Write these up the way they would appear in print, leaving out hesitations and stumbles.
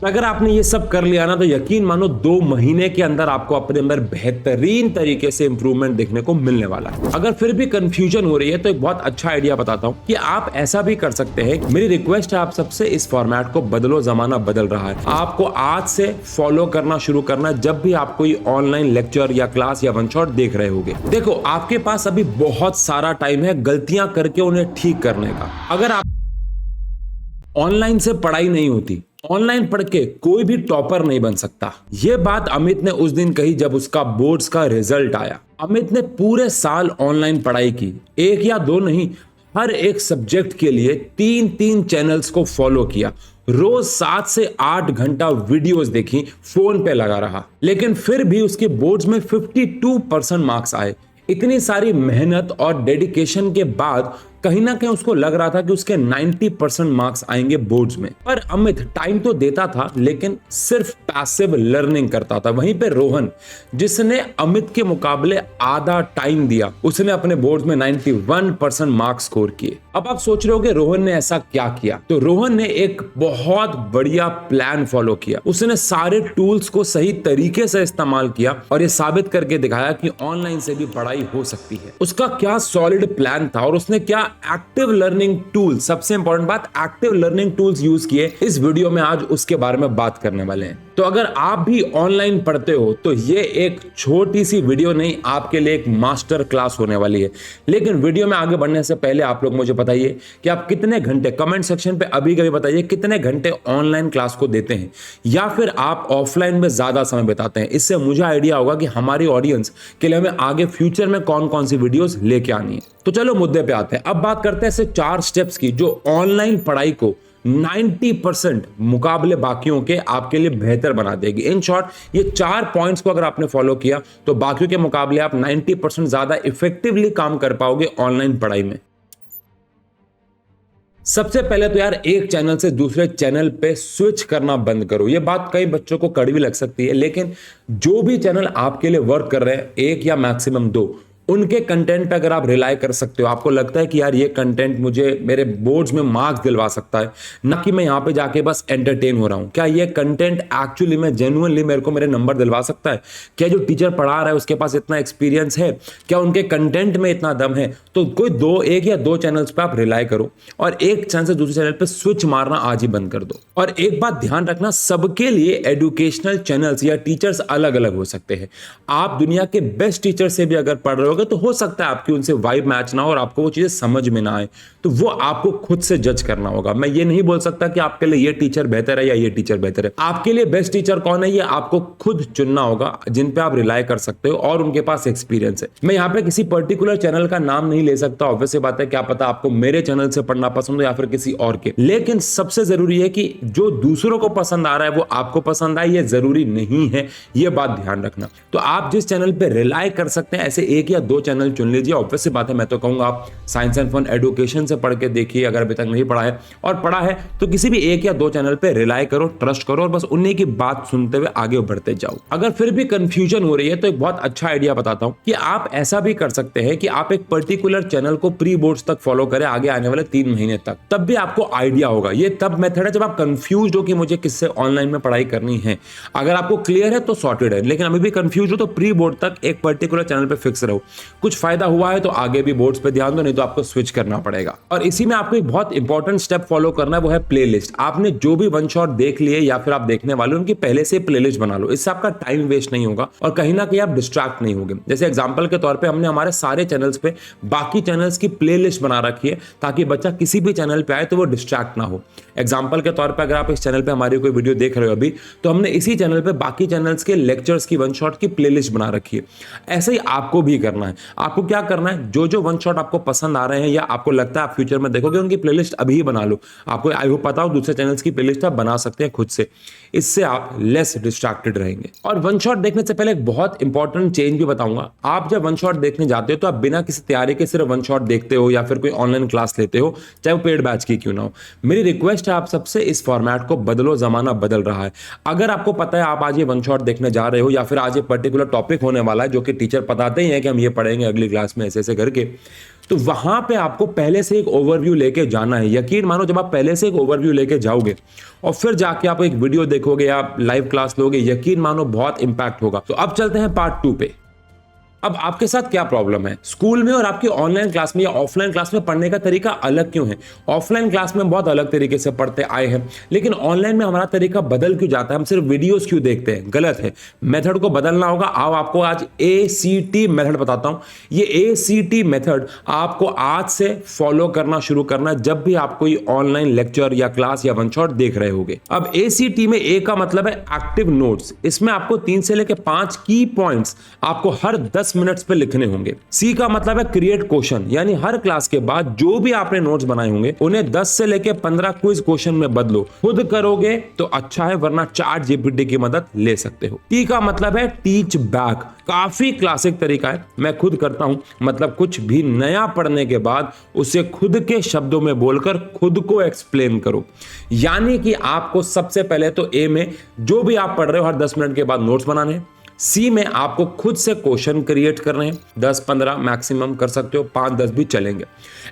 अगर आपने ये सब कर लिया ना तो यकीन मानो 2 महीने के अंदर आपको अपने अंदर बेहतरीन तरीके से इंप्रूवमेंट देखने को मिलने वाला है। अगर फिर भी कंफ्यूजन हो रही है तो एक बहुत अच्छा आइडिया बताता हूँ कि आप ऐसा भी कर सकते हैं। मेरी रिक्वेस्ट है आप सबसे, इस फॉर्मेट को बदलो, जमाना बदल रहा है। आपको आज से फॉलो करना शुरू करना है जब भी आप कोई ऑनलाइन लेक्चर या क्लास या वन शॉट देख रहे होगे। देखो, आपके पास अभी बहुत सारा टाइम है गलतियां करके उन्हें ठीक करने का। अगर आप ऑनलाइन से पढ़ाई नहीं होती, ऑनलाइन पढ़ के कोई भी टॉपर नहीं बन सकता। यह बात अमित ने उस दिन कही जब उसका बोर्ड्स का रिजल्ट आया। अमित ने पूरे साल ऑनलाइन पढ़ाई की, 1 या 2 नहीं, हर एक सब्जेक्ट के लिए 3-3 चैनल्स को फॉलो किया, रोज 7 से 8 घंटा वीडियोस देखी, फोन पे लगा रहा, लेकिन फिर भी उसके बोर्ड्स में 52% मार्क्स आए। इतनी सारी मेहनत और डेडिकेशन के बाद कहीं ना कहीं उसको लग रहा था कि उसके 90% मार्क्स आएंगे बोर्ड्स में। पर अमित टाइम तो देता था लेकिन सिर्फ पैसिव लर्निंग करता था। वहीं पे रोहन, जिसने अमित के मुकाबले आधा टाइम दिया, उसने अपने बोर्ड्स में 91% मार्क्स स्कोर किए। अब आप सोच रहे हो कि रोहन ने ऐसा क्या किया? तो रोहन ने एक बहुत बढ़िया प्लान फॉलो किया। उसने सारे टूल्स को सही तरीके से इस्तेमाल किया और ये साबित करके दिखाया कि ऑनलाइन से भी पढ़ाई हो सकती है। उसका क्या सॉलिड प्लान था और उसने क्या एक्टिव लर्निंग टूल, सबसे इंपॉर्टेंट बात, एक्टिव लर्निंग टूल्स यूज किए। इस वीडियो में आज उसके बारे में बात करने वाले हैं। तो अगर आप भी ऑनलाइन पढ़ते हो तो ये एक छोटी सी वीडियो नहीं, आपके लिए एक मास्टर क्लास होने वाली है। लेकिन वीडियो में आगे बढ़ने से पहले आप लोग मुझे बताइए कि आप कितने घंटे, कमेंट सेक्शन पे अभी कभी बताइए, कितने घंटे ऑनलाइन क्लास को देते हैं या फिर आप ऑफलाइन में ज्यादा समय बिताते हैं। इससे मुझे आइडिया होगा कि हमारी ऑडियंस के लिए हमें आगे फ्यूचर में कौन कौन सी वीडियोस लेके आनी है। तो चलो मुद्दे पे आते हैं। अब बात करते हैं ऐसे 4 स्टेप्स की जो ऑनलाइन पढ़ाई को 90% मुकाबले बाकियों के आपके लिए बेहतर बना देगी। इन शॉर्ट, ये 4 पॉइंट्स को अगर आपने फॉलो किया तो बाकियों के मुकाबले आप 90% ज्यादा इफेक्टिवली काम कर पाओगे ऑनलाइन पढ़ाई में। सबसे पहले तो यार, एक चैनल से दूसरे चैनल पे स्विच करना बंद करो। ये बात कई बच्चों को कड़वी लग सकती है, लेकिन जो भी चैनल आपके लिए वर्क कर रहे हैं, 1 या मैक्सिमम 2, उनके कंटेंट पे अगर आप रिलाई कर सकते हो, आपको लगता है कि यार ये कंटेंट मुझे मेरे बोर्ड्स में मार्क्स दिलवा सकता है, ना कि मैं यहां पे जाके बस एंटरटेन हो रहा हूं। क्या ये कंटेंट एक्चुअली में जेन्युइनली मेरे को मेरे नंबर दिलवा सकता है? क्या जो टीचर पढ़ा रहा है उसके पास इतना एक्सपीरियंस है? क्या उनके कंटेंट में इतना दम है? तो कोई 1 या 2 चैनल्स पे आप रिलाई करो और एक चैनल से दूसरे चैनल पे स्विच मारना आज ही बंद कर दो। और एक बात ध्यान रखना, सबके लिए एजुकेशनल चैनल्स या टीचर्स अलग अलग हो सकते हैं। आप दुनिया के बेस्ट टीचर से भी अगर पढ़ रहे हो तो हो सकता है आपकी उनसे वाइब मैच ना हो और आपको वो चीजें समझ में ना आए, तो वो आपको खुद से जज करना होगा। मैं ये नहीं बोल सकता कि आपके लिए ये टीचर बेहतर है या ये टीचर बेहतर है। आपके लिए बेस्ट टीचर कौन है ये आपको खुद चुनना होगा, जिन पे आप रिलाई कर सकते हो और उनके पास एक्सपीरियंस है। मैं यहाँ पे किसी पर्टिकुलर चैनल का नाम नहीं ले सकता, ऑब्वियस सी बात है, क्या पता आपको मेरे चैनल से पढ़ना पसंद हो या फिर किसी और के। लेकिन सबसे जरूरी है कि जो दूसरों को पसंद आ रहा है वो आपको पसंद आए, ये जरूरी नहीं है, ये बात ध्यान रखना। तो आप जिस चैनल पे रिलाई कर सकते हैं, ऐसे 1 या 2 चैनल चुन लीजिए। ऑब्वियस सी बात है, मैं तो कहूंगा आप साइंस एंड फन एजुकेशन से पढ़ के देखिए अगर अभी तक नहीं पढ़ा है, और पढ़ा है तो किसी भी 1 या 2 चैनल पे रिलाई करो, ट्रस्ट करो और बस उन्हीं की बात सुनते हुए आगे बढ़ते जाओ। अगर फिर भी कंफ्यूजन हो रही है तो एक बहुत अच्छा आइडिया बताता हूं कि आप ऐसा भी कर सकते हैं कि आप एक पर्टिकुलर चैनल को प्री बोर्ड्स तक फॉलो करें आगे आने वाले 3 महीने तक, तब भी आपको आइडिया होगा। ये तब मेथड है जब आप कंफ्यूज हो कि मुझे किससे ऑनलाइन में पढ़ाई करनी है। अगर आपको क्लियर है तो सॉर्टेड है, लेकिन अभी भी कंफ्यूज हो तो प्री बोर्ड तक एक पर्टिकुलर चैनल पे फिक्स रहो। कुछ फायदा हुआ है तो आगे भी बोर्ड्स पे ध्यान दो, नहीं तो आपको स्विच करना पड़ेगा। और इसी में आपको एक बहुत इंपॉर्टेंट स्टेप फॉलो करना है, वो है प्लेलिस्ट। आपने जो भी वन शॉट देख लिए या फिर आप देखने वाले उनकी पहले से प्लेलिस्ट बना लो। इससे आपका टाइम वेस्ट नहीं होगा और कहीं ना कहीं आप डिस्ट्रैक्ट नहीं होंगे। जैसे एग्जांपल के तौर पे हमने हमारे सारे चैनल्स पे बाकी चैनल्स की प्लेलिस्ट बना रखी है ताकि बच्चा किसी भी चैनल पे आए तो वो डिस्ट्रैक्ट ना हो। एग्जांपल के तौर पे अगर आप इस चैनल पे हमारी कोई वीडियो देख रहे हो अभी, तो हमने इसी चैनल पे बाकी चैनल्स के लेक्चर्स की वन शॉट की प्लेलिस्ट बना रखी है। ऐसे ही आपको भी करना है। आपको क्या करना है, जो जो वन शॉट आपको पसंद आ रहे हैं या आपको लगता है आप फ्यूचर में देखोगे, उनकी प्लेलिस्ट अभी ही बना लो। आपको आई होप पता हो दूसरे चैनल्स की प्लेलिस्ट आप बना सकते हैं खुद से, इससे आप लेस डिस्ट्रैक्टेड रहेंगे। और वन शॉट देखने से पहले एक बहुत इंपॉर्टेंट चेंज भी बताऊंगा। आप जब वन शॉट देखने जाते हो तो आप बिना किसी तैयारी के सिर्फ वन शॉट देखते हो या फिर कोई ऑनलाइन क्लास लेते हो, चाहे वो पेड बैच की क्यों ना हो। मेरी रिक्वेस्ट है आप सबसे, इस फॉर्मेट को बदलो, जमाना बदल रहा है। अगर आपको पता है आप आज ये वन शॉट देखने जा रहे हो या फिर आज ये पर्टिकुलर टॉपिक होने वाला है जो कि टीचर बताते ही है कि हम ये ये पढ़ेंगे अगली क्लास में ऐसे ऐसे करके, तो वहां पे आपको पहले से एक ओवरव्यू लेके जाना है। यकीन मानो जब आप पहले से एक ओवरव्यू लेके जाओगे और फिर जाके आप एक वीडियो देखोगे या लाइव क्लास लोगे, यकीन मानो बहुत इंपैक्ट होगा। तो अब चलते हैं पार्ट 2 पे। अब आपके साथ क्या प्रॉब्लम है, स्कूल में और आपकी ऑनलाइन क्लास में या ऑफलाइन क्लास में पढ़ने का तरीका अलग क्यों है? ऑफलाइन क्लास में बहुत अलग तरीके से पढ़ते आए हैं, लेकिन ऑनलाइन में हमारा तरीका बदल क्यों जाता है? हम सिर्फ वीडियोस क्यों देखते हैं? गलत है, मेथड को बदलना होगा। आओ आपको आज ACT मेथड बताता हूं। ये ACT मेथड आपको आज से फॉलो करना शुरू करना है जब भी आप कोई ऑनलाइन लेक्चर या क्लास या वन शॉट देख रहे होगे। अब ACT में A का मतलब है एक्टिव नोट्स। इसमें आपको 3 से लेकर 5 की पॉइंट्स आपको हर 10 मिनट्स पे लिखने होंगे। सी का मतलब है क्रिएट क्वेश्चन, यानी हर क्लास के बाद जो भी आपने नोट्स बनाए होंगे उन्हें 10 से लेके 15 क्विज क्वेश्चन में बदलो। खुद करोगे तो अच्छा है, वरना चैट जीपीटी की मदद ले सकते हो। टी का मतलब है टीच बैक। काफी क्लासिक तरीका है, मैं खुद करता हूं। मतलब कुछ भी नया पढ़ने के बाद उसे खुद के शब्दों में बोलकर खुद को एक्सप्लेन करो। यानी कि आपको सबसे पहले तो ए में जो भी आप पढ़ रहे हो हर 10 मिनट के बाद नोट्स बनाने हैं। सी में आपको खुद से क्वेश्चन क्रिएट करने हैं, 10-15 मैक्सिमम कर सकते हो, 5-10 भी चलेंगे।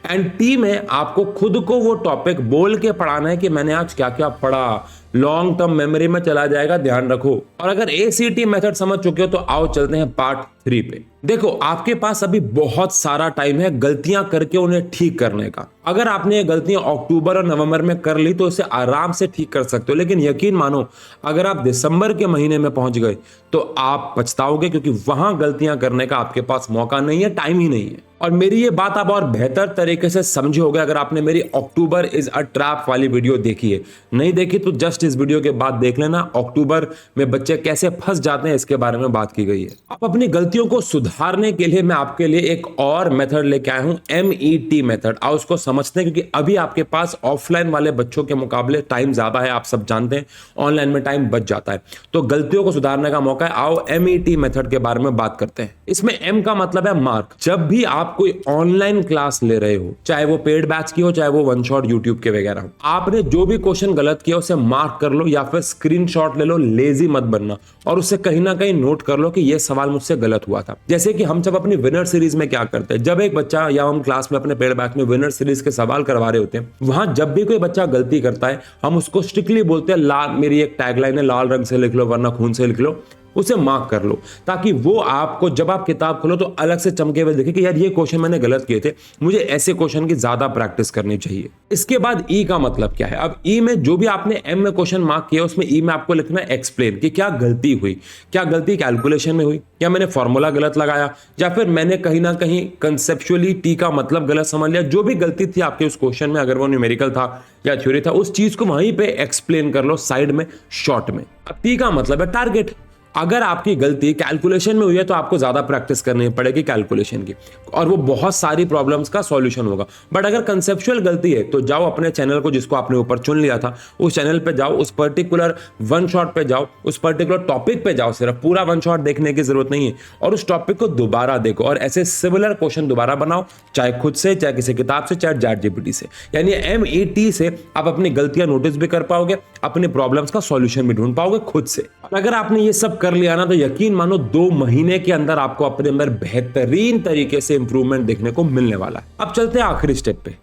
एंड टी में आपको खुद को वो टॉपिक बोल के पढ़ाना है कि मैंने आज क्या क्या पढ़ा, लॉन्ग टर्म मेमोरी में चला जाएगा, ध्यान रखो। और अगर ACT मेथड समझ चुके हो तो आओ चलते हैं पार्ट 3 पे। देखो आपके पास अभी बहुत सारा टाइम है गलतियां करके उन्हें ठीक करने का। अगर आपने ये गलतियां अक्टूबर और नवंबर में कर ली तो इसे आराम से ठीक कर सकते हो, लेकिन यकीन मानो अगर आप दिसंबर के महीने में पहुंच गए तो आप पछताओगे, क्योंकि वहां गलतियां करने का आपके पास मौका नहीं है, टाइम ही नहीं है। और मेरी ये बात आप और बेहतर तरीके से समझे होगे अगर आपने मेरी अक्टूबर इज अ ट्रैप वाली वीडियो देखी है। नहीं देखी तो जस्ट इस वीडियो के बाद देख लेना। अक्टूबर में बच्चे कैसे फंस जाते हैं इसके बारे में बात की गई है। अब अपनी गलतियों को सुधारने के लिए मैं आपके लिए एक और मेथड लेके आया हूं, MET मेथड। आओ उसको समझते हैं, क्योंकि अभी आपके पास ऑफलाइन वाले बच्चों के मुकाबले टाइम ज्यादा है, आप सब जानते हैं, ऑनलाइन में टाइम बच जाता है, तो गलतियों को सुधारने का मौका है। आओ MET मेथड के बारे में बात करते हैं। इसमें M का मतलब है मार्क। जब भी आप कोई ऑनलाइन क्लास ले रहे हो, चाहे वो पेड बैच की हो चाहे वो वन शॉट यूट्यूब के वगैरह हो, आपने जो भी क्वेश्चन गलत किया उसे मार्क कर लो या फिर स्क्रीनशॉट ले लो। लेजी मत बनना और उससे कहीं ना कहीं नोट कर लो कि यह सवाल मुझसे गलत हुआ था। जैसे कि हम जब अपनी विनर सीरीज में क्या करते हैं, जब एक बच्चा या हम क्लास में अपने पेड बैच में विनर सीरीज के सवाल करवा रहे होते हैं, वहां जब भी कोई बच्चा गलती करता है हम उसको स्ट्रिक्टली बोलते हैं, लाल, मेरी एक टैगलाइन है, लाल रंग से लिख लो वरना खून से लिख लो, उसे मार्क कर लो, ताकि वो आपको जब आप किताब खोलो तो अलग से चमके हुए दिखे कि यार ये क्वेश्चन मैंने गलत किए थे, मुझे ऐसे क्वेश्चन की ज्यादा प्रैक्टिस करनी चाहिए। इसके बाद ई का मतलब क्या है? अब ई में जो भी आपने एम में क्वेश्चन मार्क किया उसमें ई में आपको लिखना है एक्सप्लेन, कि क्या गलती हुई, क्या गलती कैलकुलेशन में हुई, क्या मैंने फॉर्मूला गलत लगाया, या फिर मैंने कहीं ना कहीं कंसेप्चुअली टी का मतलब गलत समझ लिया। जो भी गलती थी आपके उस क्वेश्चन में, अगर वो न्यूमेरिकल था या थ्योरी था, उस चीज को वहीं पे एक्सप्लेन कर लो साइड में, शॉर्ट में। अब टी का मतलब है टारगेट। अगर आपकी गलती कैलकुलेशन में हुई है तो आपको ज्यादा प्रैक्टिस करनी पड़ेगी कैलकुलेशन की, और वो बहुत सारी प्रॉब्लम्स का सॉल्यूशन होगा। बट अगर कंसेप्चुअल गलती है तो जाओ अपने चैनल को जिसको आपने ऊपर चुन लिया था, उस चैनल पे जाओ, उस पर्टिकुलर वन शॉट पे जाओ, उस पर्टिकुलर टॉपिक पे जाओ, सिर्फ पूरा वन शॉट देखने की जरूरत नहीं है, और उस टॉपिक को दोबारा देखो और ऐसे सिमिलर क्वेश्चन दोबारा बनाओ, चाहे खुद से, चाहे किसी किताब से, चाहे चैट जीपीटी से। यानी MET से आप अपनी गलतियां नोटिस भी कर पाओगे, अपनी प्रॉब्लम्स का सॉल्यूशन भी ढूंढ पाओगे खुद से। अगर आपने ये सब कर लिया ना तो यकीन मानो 2 महीने के अंदर आपको अपने अंदर बेहतरीन तरीके से इंप्रूवमेंट देखने को मिलने वाला है। अब चलते हैं आखिरी स्टेप पे।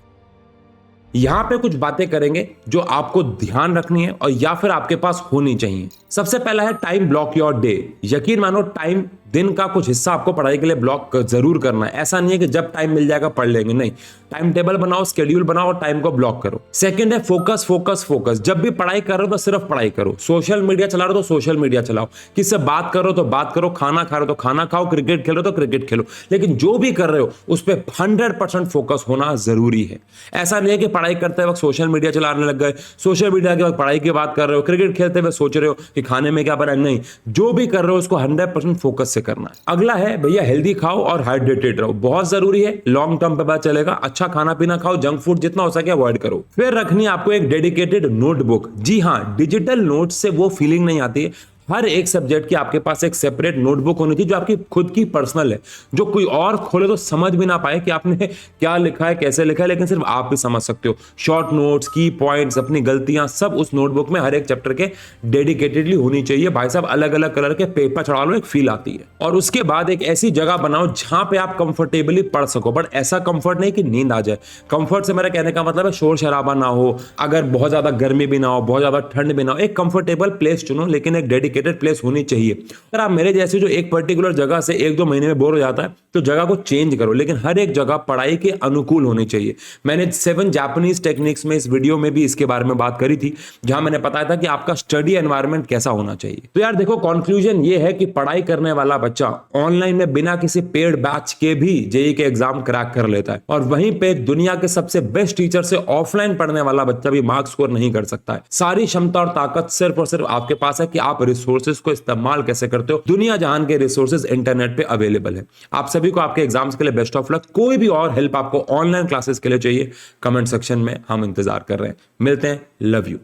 यहां पे कुछ बातें करेंगे जो आपको ध्यान रखनी है और या फिर आपके पास होनी चाहिए। सबसे पहला है टाइम ब्लॉक योर डे। यकीन मानो टाइम, दिन का कुछ हिस्सा आपको पढ़ाई के लिए ब्लॉक जरूर करना है। ऐसा नहीं है कि जब टाइम मिल जाएगा पढ़ लेंगे, नहीं, टाइम टेबल बनाओ, स्केड्यूल बनाओ और टाइम को ब्लॉक करो। सेकंड है फोकस फोकस फोकस। जब भी पढ़ाई कर रहे हो तो सिर्फ पढ़ाई करो। सोशल मीडिया चला रहे हो तो सोशल मीडिया चलाओ, किससे बात करो तो बात करो, खाना खा रहे हो तो खाना खाओ, क्रिकेट खेलो तो क्रिकेट खेलो, लेकिन जो भी कर रहे हो उस पर 100% फोकस होना जरूरी है। ऐसा नहीं है कि पढ़ाई करते वक्त सोशल मीडिया चलाने लग गए, सोशल मीडिया के वक्त पढ़ाई की बात कर रहे हो, क्रिकेट खेलते हुए सोच रहे हो कि खाने में क्या बना, नहीं, जो भी कर रहे हो उसको 100% फोकस से करना है। अगला है भैया हेल्दी खाओ और हाइड्रेटेड रहो, बहुत जरूरी है, लॉन्ग टर्म पे पता चलेगा। अच्छा खाना पीना खाओ, जंक फूड जितना हो सके अवॉइड करो। फिर रखनी आपको एक डेडिकेटेड नोटबुक। जी हाँ, डिजिटल नोट से वो फीलिंग नहीं आती है। हर एक सब्जेक्ट की आपके पास एक सेपरेट नोटबुक होनी चाहिए जो आपकी खुद की पर्सनल है, जो कोई और खोले तो समझ भी ना पाए कि आपने क्या लिखा है, कैसे लिखा है, लेकिन सिर्फ आप भी समझ सकते हो। शॉर्ट नोट्स, की पॉइंट्स, अपनी गलतियां सब उस नोटबुक में हर एक चैप्टर के डेडिकेटेडली होनी चाहिए। भाई साहब अलग अलग कलर के पेपर चढ़ा लो, एक फील आती है। और उसके बाद एक ऐसी जगह बनाओ जहां पे आप कंफर्टेबली पढ़ सको, बट ऐसा कंफर्ट नहीं कि नींद आ जाए। कंफर्ट से मेरा कहने का मतलब है शोर शराबा ना हो, अगर बहुत ज्यादा गर्मी भी ना हो, बहुत ज्यादा ठंड भी ना हो, एक कंफर्टेबल प्लेस चुनो, लेकिन एक डेडिकेटेड प्लेस होनी चाहिए। अगर आप मेरे जैसे जो एक पर्टिकुलर जगह से 1-2 महीने में बोर हो जाता है तो जगह को चेंज करो, लेकिन हर एक जगह पढ़ाई के अनुकूल होनी चाहिए। मैंने 7 जापानीज टेक्निक्स में इस वीडियो में भी इसके बारे में बात करी थी, जहां मैंने बताया था कि आपका स्टडी एनवायरनमेंट कैसा होना चाहिए। तो यार देखो, कंक्लूजन ये है कि पढ़ाई करने वाला बच्चा ऑनलाइन में बिना किसी पेड बैच के भी जेईई के एग्जाम क्रैक कर लेता है, और वहीं पे दुनिया के सबसे बेस्ट टीचर से ऑफलाइन पढ़ने वाला बच्चा भी मार्क्स स्कोर नहीं कर सकता है। सारी क्षमता और ताकत सिर्फ और सिर्फ आपके पास है कि आप रिसोर्सेज को इस्तेमाल कैसे करते हो। दुनिया जहान के रिसोर्सेज इंटरनेट पे अवेलेबल है। आप सभी को आपके एग्जाम्स के लिए बेस्ट ऑफ लक। कोई भी और हेल्प आपको ऑनलाइन क्लासेस के लिए चाहिए, कमेंट सेक्शन में हम इंतजार कर रहे हैं। मिलते हैं, लव यू।